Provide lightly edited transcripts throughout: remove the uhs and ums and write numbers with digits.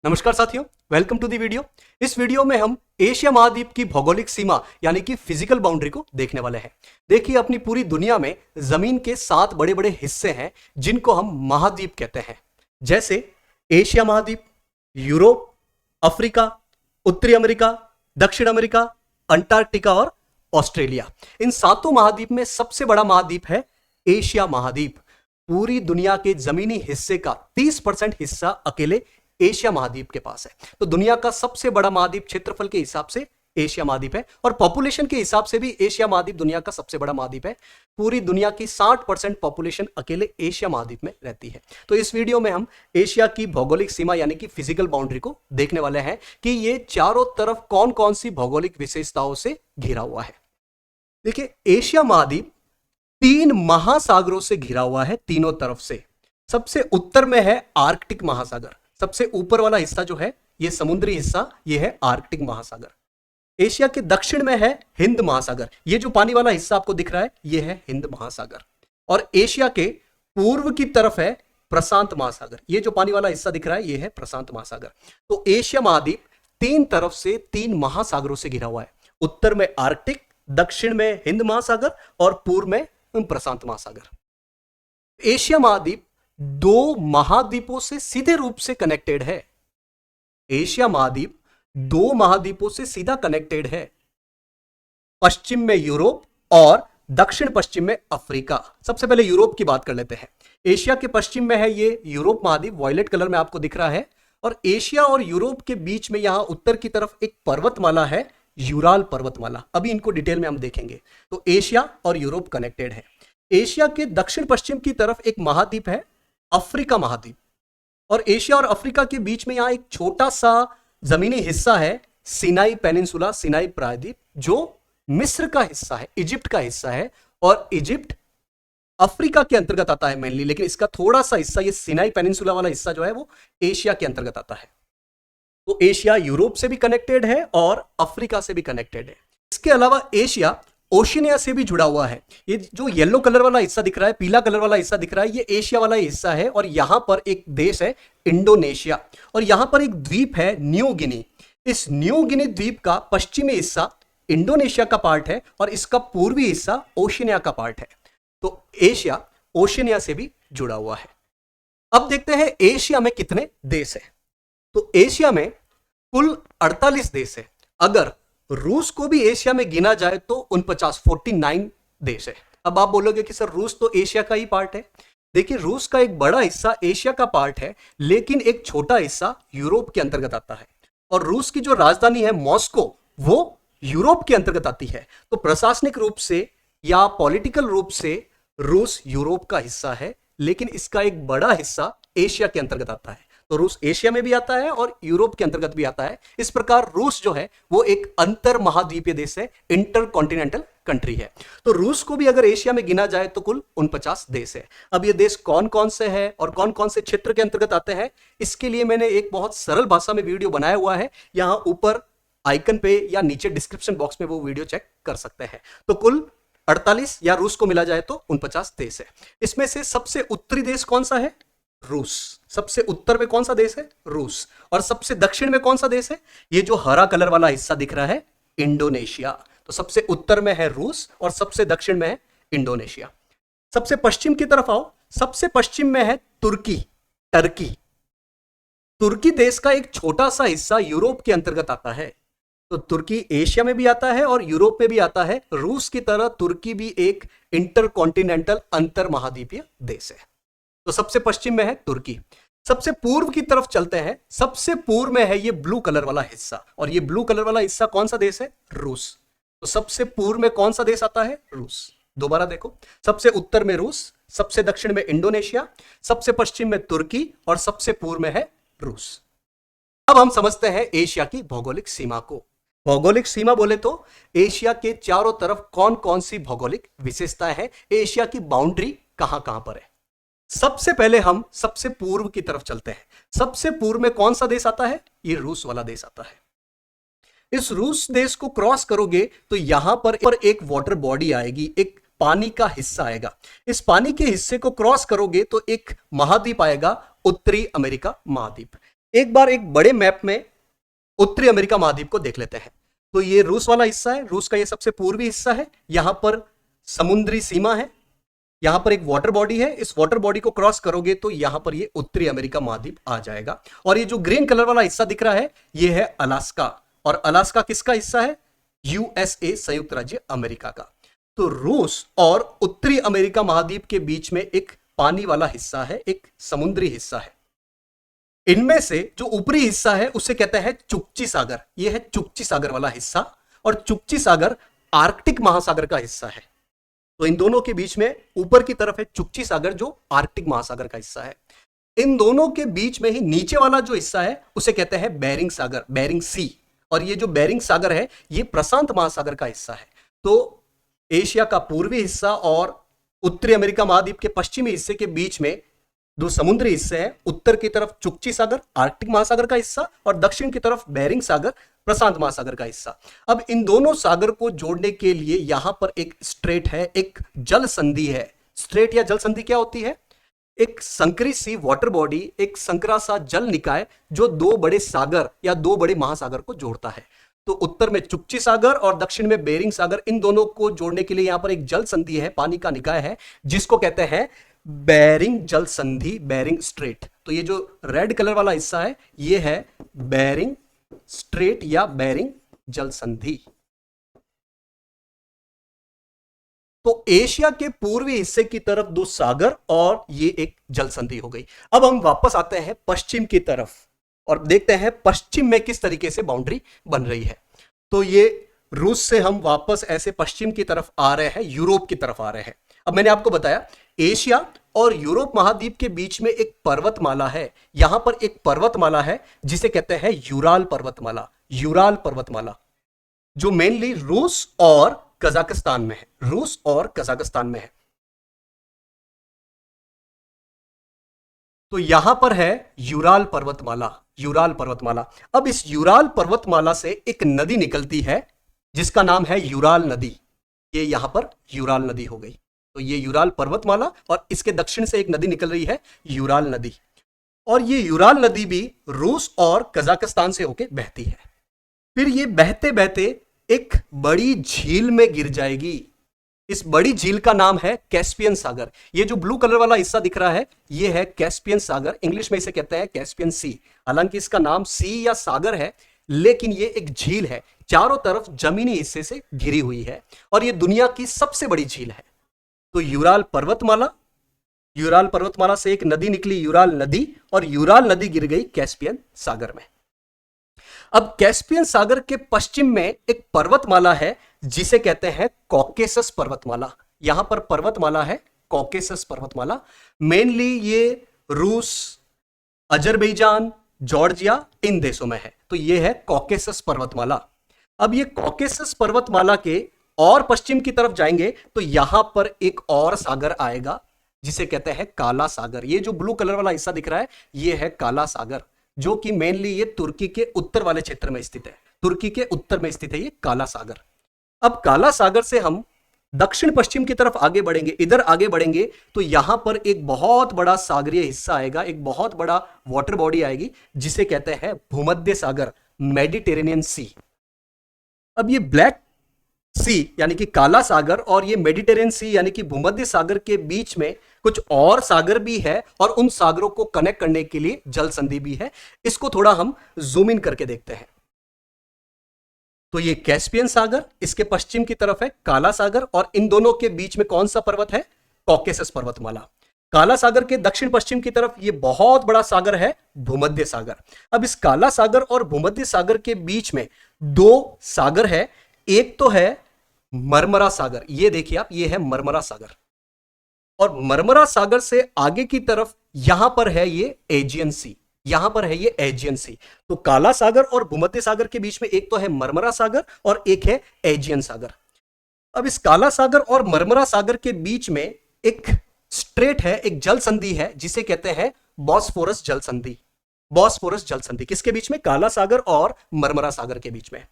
नमस्कार साथियों, welcome to the video. इस वीडियो में हम एशिया महाद्वीप की भौगोलिक सीमा यानी कि फिजिकल बाउंड्री को देखने वाले हैं। देखिए, अपनी पूरी दुनिया में जमीन के 7 बड़े बड़े हिस्से हैं जिनको हम महाद्वीप कहते हैं, जैसे एशिया महाद्वीप, यूरोप, अफ्रीका, उत्तरी अमेरिका, दक्षिण अमेरिका, अंटार्कटिका और ऑस्ट्रेलिया। इन 7 महाद्वीप में सबसे बड़ा महाद्वीप है एशिया महाद्वीप। पूरी दुनिया के जमीनी हिस्से का 30% हिस्सा अकेले एशिया महाद्वीप के पास है। तो दुनिया का सबसे बड़ा महाद्वीप क्षेत्रफल के हिसाब से एशिया महाद्वीप है और पॉपुलेशन के हिसाब से भी एशिया महाद्वीप दुनिया का सबसे बड़ा महाद्वीप है। पूरी दुनिया की 60% पॉपुलेशन अकेले एशिया महाद्वीप में रहती है। तो इस वीडियो में हम एशिया की भौगोलिक सीमा यानी कि फिजिकल बाउंड्री को देखने वाले हैं कि ये चारों तरफ कौन कौन सी भौगोलिक विशेषताओं से घिरा हुआ है। देखिए, एशिया महाद्वीप 3 महासागरों से घिरा हुआ है तीनों तरफ से। सबसे उत्तर में है आर्कटिक महासागर, सबसे ऊपर वाला हिस्सा जो है ये समुद्री हिस्सा, ये है आर्कटिक महासागर। एशिया के दक्षिण में है हिंद महासागर, ये जो पानी वाला हिस्सा आपको दिख रहा है ये है हिंद महासागर। और एशिया के पूर्व की तरफ है प्रशांत महासागर, ये जो पानी वाला हिस्सा दिख रहा है ये है प्रशांत महासागर। तो एशिया महाद्वीप 3 तरफ से 3 महासागरों से घिरा हुआ है। उत्तर में आर्कटिक, दक्षिण में हिंद महासागर और पूर्व में प्रशांत महासागर। एशिया महाद्वीप 2 महाद्वीपों से सीधे रूप से कनेक्टेड है। एशिया महाद्वीप 2 महाद्वीपों से सीधा कनेक्टेड है, पश्चिम में यूरोप और दक्षिण पश्चिम में अफ्रीका। सबसे पहले यूरोप की बात कर लेते हैं। एशिया के पश्चिम में है ये यूरोप महाद्वीप, वॉयलेट कलर में आपको दिख रहा है। और एशिया और यूरोप के बीच में यहां उत्तर की तरफ एक पर्वतमाला है, यूराल पर्वतमाला। अभी इनको डिटेल में हम देखेंगे। तो एशिया और यूरोप कनेक्टेड है। एशिया के दक्षिण पश्चिम की तरफ एक महाद्वीप है, अफ्रीका महाद्वीप। और एशिया और अफ्रीका के बीच में यहां एक छोटा सा जमीनी हिस्सा है, सिनाई पेनिनसुला, सिनाई प्रायद्वीप, जो मिस्र का हिस्सा है, इजिप्ट का हिस्सा है। और इजिप्ट अफ्रीका के अंतर्गत आता है मेनली, लेकिन इसका थोड़ा सा हिस्सा, ये सिनाई पेनिनसुला वाला हिस्सा जो है वो एशिया के अंतर्गत आता है। तो एशिया यूरोप से भी कनेक्टेड है और अफ्रीका से भी कनेक्टेड है। इसके अलावा एशिया ओशिनिया से भी जुड़ा हुआ है। ये जो येलो कलर वाला हिस्सा दिख रहा है, पीला कलर वाला हिस्सा दिख रहा है, ये एशिया वाला हिस्सा है। और यहां पर एक देश है इंडोनेशिया, और यहां पर एक द्वीप है न्यू गिनी। इस न्यू गिनी द्वीप का पश्चिमी हिस्सा इंडोनेशिया का पार्ट है और इसका पूर्वी हिस्सा ओशिनिया का पार्ट है। तो एशिया ओशिनिया से भी जुड़ा हुआ है। अब देखते हैं एशिया में कितने देश है। तो एशिया में कुल 48 देश है। अगर रूस को भी एशिया में गिना जाए तो 49 देश है। अब आप बोलोगे कि सर रूस तो एशिया का ही पार्ट है। देखिए, रूस का एक बड़ा हिस्सा एशिया का पार्ट है, लेकिन एक छोटा हिस्सा यूरोप के अंतर्गत आता है। और रूस की जो राजधानी है मॉस्को, वो यूरोप के अंतर्गत आती है। तो प्रशासनिक रूप से या पॉलिटिकल रूप से रूस यूरोप का हिस्सा है, लेकिन इसका एक बड़ा हिस्सा एशिया के अंतर्गत आता है। तो रूस एशिया में भी आता है और यूरोप के अंतर्गत भी आता है। इस प्रकार रूस जो है वो एक अंतर महाद्वीपीय देश है, इंटर कॉन्टिनेंटल कंट्री है। तो रूस को भी अगर एशिया में गिना जाए तो कुल 49 देश है। अब ये देश कौन कौन से हैं और कौन कौन से क्षेत्र के अंतर्गत आते हैं, इसके लिए मैंने एक बहुत सरल भाषा में वीडियो बनाया हुआ है। यहां ऊपर आइकन पे या नीचे डिस्क्रिप्शन बॉक्स में वो वीडियो चेक कर सकते हैं। तो कुल 48 या रूस को मिला जाए तो 49 देश है। इसमें से सबसे उत्तरी देश कौन सा है? रूस। सबसे उत्तर में कौन सा देश है? रूस। और सबसे दक्षिण में कौन सा देश है? ये जो हरा कलर वाला हिस्सा दिख रहा है, इंडोनेशिया। तो सबसे उत्तर में है रूस और सबसे दक्षिण में है इंडोनेशिया। सबसे पश्चिम की तरफ आओ। सबसे पश्चिम में है तुर्की, टर्की। तुर्की देश का एक छोटा सा हिस्सा यूरोप के अंतर्गत आता है। तो तुर्की एशिया में भी आता है और यूरोप में भी आता है। रूस की तरह तुर्की भी एक इंटरकॉन्टिनेंटल अंतर महाद्वीपीय देश है। तो सबसे पश्चिम में है तुर्की। सबसे पूर्व की तरफ चलते हैं। सबसे पूर्व में है ये ब्लू कलर वाला हिस्सा, और ये ब्लू कलर वाला हिस्सा कौन सा देश है? रूस। तो सबसे पूर्व में कौन सा देश आता है? रूस। दोबारा देखो, सबसे उत्तर में रूस, सबसे दक्षिण में इंडोनेशिया, सबसे पश्चिम में तुर्की और सबसे पूर्व में है रूस। अब हम समझते हैं एशिया की भौगोलिक सीमा को। भौगोलिक सीमा बोले तो एशिया के चारों तरफ कौन कौन सी भौगोलिक विशेषताएं हैं, एशिया की बाउंड्री कहां कहां पर है। सबसे पहले हम सबसे पूर्व की तरफ चलते हैं। सबसे पूर्व में कौन सा देश आता है? ये रूस वाला देश आता है। इस रूस देश को क्रॉस करोगे तो यहां पर एक वाटर बॉडी आएगी, एक पानी का हिस्सा आएगा। इस पानी के हिस्से को क्रॉस करोगे तो एक महाद्वीप आएगा, उत्तरी अमेरिका महाद्वीप। एक बार एक बड़े मैप में उत्तरी अमेरिका महाद्वीप को देख लेते हैं। तो ये रूस वाला हिस्सा है, रूस का ये सबसे पूर्वी हिस्सा है, यहां पर समुद्री सीमा है, यहां पर एक वाटर बॉडी है, इस वाटर बॉडी को क्रॉस करोगे तो यहां पर ये उत्तरी अमेरिका महाद्वीप आ जाएगा। और ये जो ग्रीन कलर वाला हिस्सा दिख रहा है ये है अलास्का, और अलास्का किसका हिस्सा है? यूएसए, संयुक्त राज्य अमेरिका का। तो रूस और उत्तरी अमेरिका महाद्वीप के बीच में एक पानी वाला हिस्सा है, एक समुद्री हिस्सा है। इनमें से जो ऊपरी हिस्सा है उसे कहते हैं चुक्ची सागर, यह है चुक्ची सागर वाला हिस्सा, और चुक्ची सागर आर्कटिक महासागर का हिस्सा है। तो इन दोनों के बीच में ऊपर की तरफ है चुक्ची सागर जो आर्कटिक महासागर का हिस्सा है। इन दोनों के बीच में ही नीचे वाला जो हिस्सा है उसे कहते हैं बेरिंग सागर, बेरिंग सी, और ये जो बेरिंग सागर है ये प्रशांत महासागर का हिस्सा है। तो एशिया का पूर्वी हिस्सा और उत्तरी अमेरिका महाद्वीप के पश्चिमी हिस्से के बीच में दो समुद्री हिस्से हैं, उत्तर की तरफ चुक्ची सागर आर्कटिक महासागर का हिस्सा और दक्षिण की तरफ बेरिंग सागर प्रशांत महासागर का हिस्सा। अब इन दोनों सागर को जोड़ने के लिए यहां पर एक स्ट्रेट है, एक जल संधि है। स्ट्रेट या जल संधि क्या होती है? एक संकरी सी वाटर बॉडी, एक संकरा सा जल निकाय जो दो बड़े सागर या दो बड़े महासागर को जोड़ता है। तो उत्तर में चुक्ची सागर और दक्षिण में बेरिंग सागर, इन दोनों को जोड़ने के लिए यहां पर एक जल संधि है, पानी का निकाय है, जिसको कहते हैं बेरिंग जल संधि, बेरिंग स्ट्रेट। तो ये जो रेड कलर वाला हिस्सा है ये है बेरिंग स्ट्रेट या बेरिंग जल संधि। तो एशिया के पूर्वी हिस्से की तरफ दो सागर और ये एक जल संधि हो गई। अब हम वापस आते हैं पश्चिम की तरफ और देखते हैं पश्चिम में किस तरीके से बाउंड्री बन रही है। तो ये रूस से हम वापस ऐसे पश्चिम की तरफ आ रहे हैं, यूरोप की तरफ आ रहे हैं। अब मैंने आपको बताया एशिया और यूरोप महाद्वीप के बीच में एक पर्वतमाला है, यहां पर एक पर्वतमाला है जिसे कहते हैं यूराल पर्वतमाला, यूराल पर्वतमाला, जो मेनली रूस और कजाकिस्तान में है, रूस और कजाकिस्तान में है। तो यहां पर है यूराल पर्वतमाला, यूराल पर्वतमाला। अब इस यूराल पर्वतमाला से एक नदी निकलती है जिसका नाम है यूराल नदी। ये यहां पर यूराल नदी हो गई। तो ये यूराल पर्वतमाला और इसके दक्षिण से एक नदी निकल रही है, यूराल नदी। और ये यूराल नदी भी रूस और कजाकिस्तान से होके बहती है। फिर ये बहते बहते एक बड़ी झील में गिर जाएगी। इस बड़ी झील का नाम है कैस्पियन सागर। ये जो ब्लू कलर वाला हिस्सा दिख रहा है ये है कैस्पियन सागर, इंग्लिश में इसे कहते हैं कैस्पियन सी। हालांकि इसका नाम सी या सागर है, लेकिन ये एक झील है, चारों तरफ जमीनी हिस्से से घिरी हुई है और ये दुनिया की सबसे बड़ी झील है। तो यूराल पर्वतमाला, यूराल पर्वतमाला से एक नदी निकली, यूराल नदी, और यूराल नदी गिर गई कैस्पियन सागर में। अब कैस्पियन सागर के पश्चिम में एक पर्वतमाला है जिसे कहते हैं कॉकेसस पर्वतमाला। यहां पर पर्वतमाला है कॉकेसस पर्वतमाला। मेनली ये रूस, अजरबैजान, जॉर्जिया, इन देशों में है। तो ये है कॉकेसस पर्वतमाला। अब ये कॉकेसस पर्वतमाला के और पश्चिम की तरफ जाएंगे तो यहां पर एक और सागर आएगा जिसे कहते हैं काला सागर। ये जो ब्लू कलर वाला हिस्सा दिख रहा है ये है काला सागर, जो कि मेनली ये तुर्की के उत्तर वाले क्षेत्र में स्थित है। तुर्की के उत्तर में स्थित है ये काला सागर। अब काला सागर से हम दक्षिण पश्चिम की तरफ आगे बढ़ेंगे, इधर आगे बढ़ेंगे तो यहां पर एक बहुत बड़ा सागरीय हिस्सा आएगा, एक बहुत बड़ा वाटर बॉडी आएगी जिसे कहते हैं भूमध्य सागर, मेडिटेरेनियन सी। अब ये ब्लैक सी यानी कि काला सागर और ये मेडिटेरेनियन सी यानी कि भूमध्य सागर के बीच में कुछ और सागर भी है और उन सागरों को कनेक्ट करने के लिए जल संधि भी है। इसको थोड़ा हम जूम इन करके देखते हैं। तो ये कैस्पियन सागर, इसके पश्चिम की तरफ है काला सागर और इन दोनों के बीच में कौन सा पर्वत है? कॉकेसस पर्वतमाला। काला सागर के दक्षिण पश्चिम की तरफ ये बहुत बड़ा सागर है भूमध्य सागर। अब इस काला सागर और भूमध्य सागर के बीच में दो सागर है। एक तो है मरमरा सागर, ये देखिए आप, ये है मरमरा सागर, और मरमरा सागर से आगे की तरफ यहां पर है ये एजियन सी, यहां पर है ये एजियन सी। तो काला सागर और भूमध्य सागर के बीच में एक तो है मरमरा सागर और एक है एजियन सागर। अब इस काला सागर और मरमरा सागर के बीच में एक स्ट्रेट है, एक जल संधि है जिसे कहते हैं बॉस्फोरस जल संधि। बॉस्फोरस जल संधि किसके बीच में? काला सागर और मरमरा सागर के बीच में।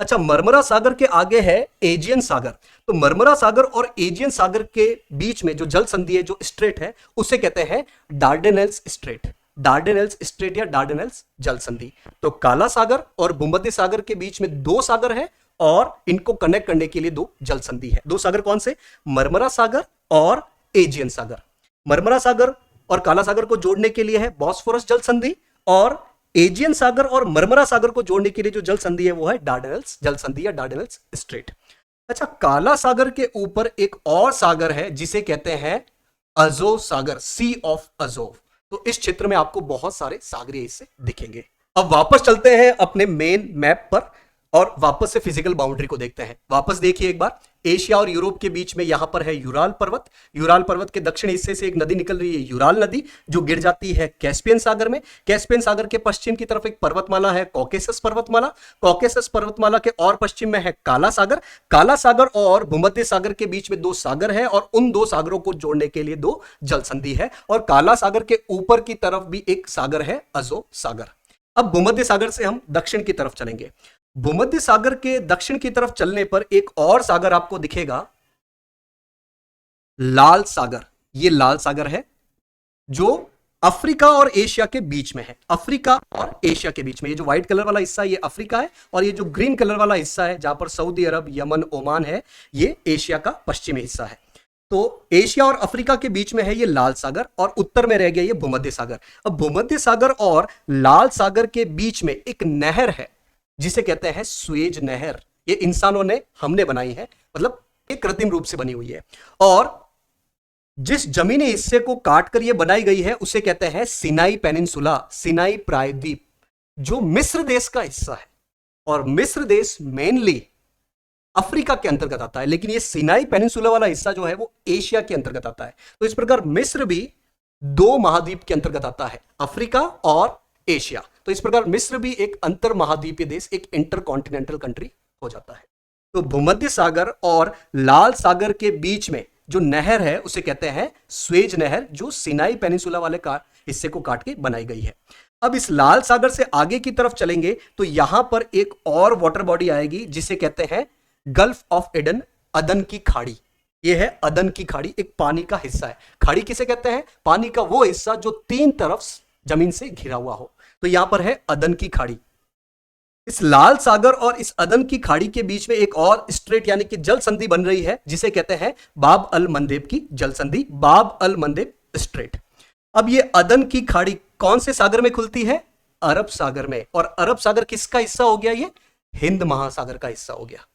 अच्छा, मरमरा सागर के आगे है एजियन सागर। तो मरमरा सागर और एजियन सागर के बीच में जो जल संधि है, जो स्ट्रेट है, उसे कहते हैं डार्डेनेल्स स्ट्रेट। डार्डेनेल्स स्ट्रेट या डार्डेनेल्स जल संधि। तो काला सागर और भूमध्य सागर के बीच में दो सागर है और इनको कनेक्ट करने के लिए दो जल संधि है। दो सागर कौन से? मरमरा सागर और एजियन सागर। मरमरा सागर और काला सागर को जोड़ने के लिए है बॉस्फोरस जल संधि, और एजियन सागर और मरमरा सागर को जोड़ने के लिए जो जल संधि है वो है डार्डेनेल्स जल संधि या डार्डेनेल्स स्ट्रेट। अच्छा, काला सागर के ऊपर एक और सागर है जिसे कहते हैं अजोव सागर, सी ऑफ अजोव। तो इस क्षेत्र में आपको बहुत सारे सागरीय हिस्से दिखेंगे। अब वापस चलते हैं अपने मेन मैप पर और वापस से फिजिकल बाउंड्री को देखते हैं। वापस देखिए एक बार, एशिया और यूरोप के बीच में यहां पर है यूराल पर्वत। यूराल पर्वत के दक्षिण हिस्से से एक नदी निकल रही है, यूराल नदी, जो गिर जाती है कैस्पियन सागर में। कैस्पियन सागर के पश्चिम की तरफ एक पर्वतमाला है, कॉकेसस पर्वतमाला। कॉकेसस पर्वतमाला के और पश्चिम में है काला सागर। काला सागर और भूमध्य सागर के बीच में दो सागर है और उन दो सागरों को जोड़ने के लिए दो जल संधि है। और काला सागर के ऊपर की तरफ भी एक सागर है, अजोव सागर। अब भूमध्य सागर से हम दक्षिण की तरफ चलेंगे। भूमध्य सागर के दक्षिण की तरफ चलने पर एक और सागर आपको दिखेगा, लाल सागर। ये लाल सागर है जो अफ्रीका और एशिया के बीच में है। अफ्रीका और एशिया के बीच में ये जो व्हाइट कलर वाला हिस्सा है ये अफ्रीका है, और ये जो ग्रीन कलर वाला हिस्सा है जहां पर सऊदी अरब, यमन, ओमान है, ये एशिया का पश्चिमी हिस्सा है। तो एशिया और अफ्रीका के बीच में है ये लाल सागर, और उत्तर में रह गया ये भूमध्य सागर। अब भूमध्य सागर और लाल सागर के बीच में एक नहर है जिसे कहते हैं स्वेज नहर। ये इंसानों ने, हमने बनाई है, मतलब एक कृत्रिम रूप से बनी हुई है। और जिस जमीनी हिस्से को काटकर ये बनाई गई है उसे कहते हैं सिनाई पेनिनसुला, सिनाई प्रायद्वीप, जो मिस्र देश का हिस्सा है। और मिस्र देश मेनली अफ्रीका के अंतर्गत आता है, लेकिन ये सिनाई पेनिनसुला वाला हिस्सा जो है वो एशिया के अंतर्गत आता है। तो इस प्रकार मिस्र भी दो महाद्वीप के अंतर्गत आता है, अफ्रीका और एशिया। तो इस प्रकार मिस्र भी एक अंतर महाद्वीपीय देश, एक इंटरकॉन्टिनेंटल कंट्री हो जाता है। तो भूमध्य सागर और लाल सागर के बीच में जो नहर है उसे कहते हैं स्वेज नहर, जो सिनाई पेनिनसुला वाले का हिस्से को काट के बनाई गई है। अब इस लाल सागर से आगे की तरफ चलेंगे तो यहां पर एक और वाटर बॉडी आएगी जिसे कहते हैं गल्फ ऑफ एडन, अदन की खाड़ी। यह है अदन की खाड़ी, एक पानी का हिस्सा है। खाड़ी किसे कहते हैं? पानी का वो हिस्सा जो तीन तरफ जमीन से घिरा हुआ हो। तो यहां पर है अदन की खाड़ी। इस लाल सागर और इस अदन की खाड़ी के बीच में एक और स्ट्रेट यानी कि जल संधि बन रही है जिसे कहते हैं बाब अल मंदेब की जल संधि, बाब अल मंदेब स्ट्रेट। अब ये अदन की खाड़ी कौन से सागर में खुलती है? अरब सागर में। और अरब सागर किसका हिस्सा हो गया? ये हिंद महासागर का हिस्सा हो गया।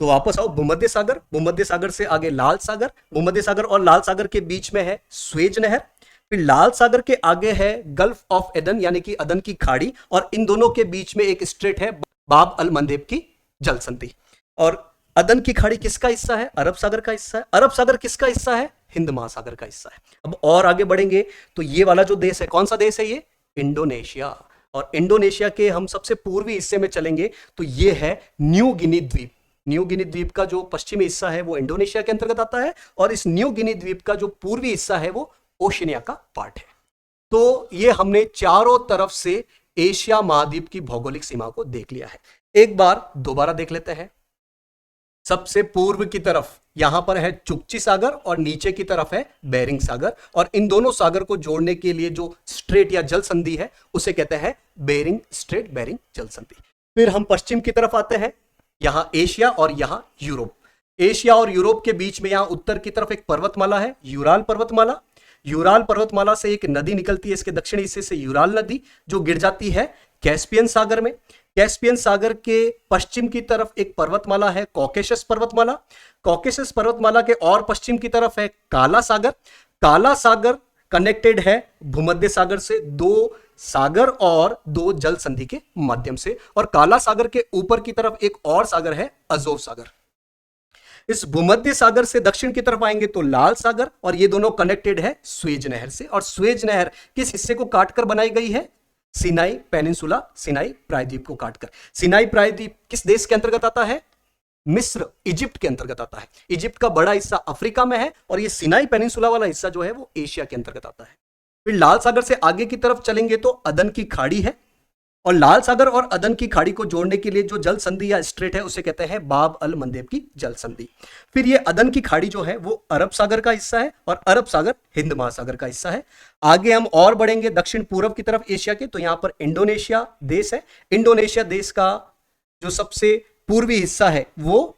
तो वापस आओ, भूमध्य सागर, भूमध्य सागर से आगे लाल सागर, भूमध्य सागर और लाल सागर के बीच में है स्वेज नहर। फिर लाल सागर के आगे है गल्फ ऑफ एडन यानी कि अदन की खाड़ी, और इन दोनों के बीच में एक स्ट्रेट है बाब अल मंदेब की जल संधि। और अदन की खाड़ी किसका हिस्सा है? अरब सागर का हिस्सा है। अरब सागर किसका हिस्सा है? हिंद महासागर का हिस्सा है। अब और आगे बढ़ेंगे तो ये वाला जो देश है, कौन सा देश है ये? इंडोनेशिया। और इंडोनेशिया के हम सबसे पूर्वी हिस्से में चलेंगे तो ये है न्यू गिनी द्वीप। न्यू गिनी द्वीप का जो पश्चिमी हिस्सा है वो इंडोनेशिया के अंतर्गत आता है, और इस न्यू गिनी द्वीप का जो पूर्वी हिस्सा है वो ओशिनिया का पार्ट है। तो ये हमने चारों तरफ से एशिया महाद्वीप की भौगोलिक सीमा को देख लिया है। एक बार दोबारा देख लेते हैं। सबसे पूर्व की तरफ यहां पर है चुक्ची सागर और नीचे की तरफ है बेरिंग सागर, और इन दोनों सागर को जोड़ने के लिए जो स्ट्रेट या जल संधि है उसे कहते हैं बेरिंग स्ट्रेट, बेरिंग जल संधि। फिर हम पश्चिम की तरफ आते हैं, यहां एशिया और यहां यूरोप। एशिया और यूरोप के बीच में यहां उत्तर की तरफ एक पर्वतमाला है, यूराल पर्वतमाला। यूराल पर्वतमाला से एक नदी निकलती है इसके दक्षिणी हिस्से से, यूराल नदी, जो गिर जाती है कैस्पियन सागर में। कैस्पियन सागर के पश्चिम की तरफ एक पर्वतमाला है, कॉकेशस पर्वतमाला। कॉकेशस पर्वतमाला के और पश्चिम की तरफ है काला सागर। काला सागर कनेक्टेड है भूमध्य सागर से दो सागर और दो जल संधि के माध्यम से, और काला सागर के ऊपर की तरफ एक और सागर है, अजोव सागर। इस भूमध्य सागर से दक्षिण की तरफ आएंगे तो लाल सागर, और ये दोनों कनेक्टेड है स्वेज नहर से। और स्वेज नहर किस हिस्से को काटकर बनाई गई है? सिनाई पेनिनसुला, सिनाई प्रायद्वीप को काटकर। सिनाई प्रायद्वीप किस देश के अंतर्गत आता है? मिस्र, इजिप्ट के अंतर्गत आता है। इजिप्ट का बड़ा हिस्सा अफ्रीका में है, और ये सिनाई पेनिनसुला वाला हिस्सा जो है वो एशिया के अंतर्गत आता है। फिर लाल सागर से आगे की तरफ चलेंगे तो अदन की खाड़ी है, और लाल सागर और अदन की खाड़ी को जोड़ने के लिए जो जल संधि या स्ट्रेट है उसे कहते हैं बाब अल मंदेब की जल संधि। फिर ये अदन की खाड़ी जो है वो अरब सागर का हिस्सा है और अरब सागर हिंद महासागर का हिस्सा है। आगे हम और बढ़ेंगे दक्षिण पूर्व की तरफ एशिया के, तो यहां पर इंडोनेशिया देश है। इंडोनेशिया देश का जो सबसे पूर्वी हिस्सा है वो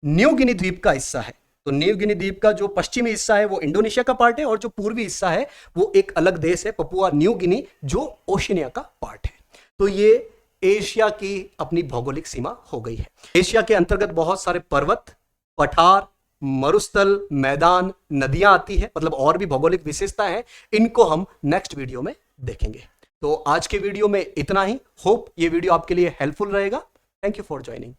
न्यू गिनी द्वीप का हिस्सा है। तो न्यू गिनी द्वीप का जो पश्चिमी हिस्सा है वो इंडोनेशिया का पार्ट है और जो पूर्वी हिस्सा है वो एक अलग देश है पपुआ न्यू गिनी जो ओशिनिया का पार्ट है। तो ये एशिया की अपनी भौगोलिक सीमा हो गई है। एशिया के अंतर्गत बहुत सारे पर्वत, पठार, मरुस्थल, मैदान, नदियां आती है, मतलब और भी भौगोलिक विशेषता है। इनको हम नेक्स्ट वीडियो में देखेंगे। तो आज के वीडियो में इतना ही। होप ये वीडियो आपके लिए हेल्पफुल रहेगा। Thank you for joining.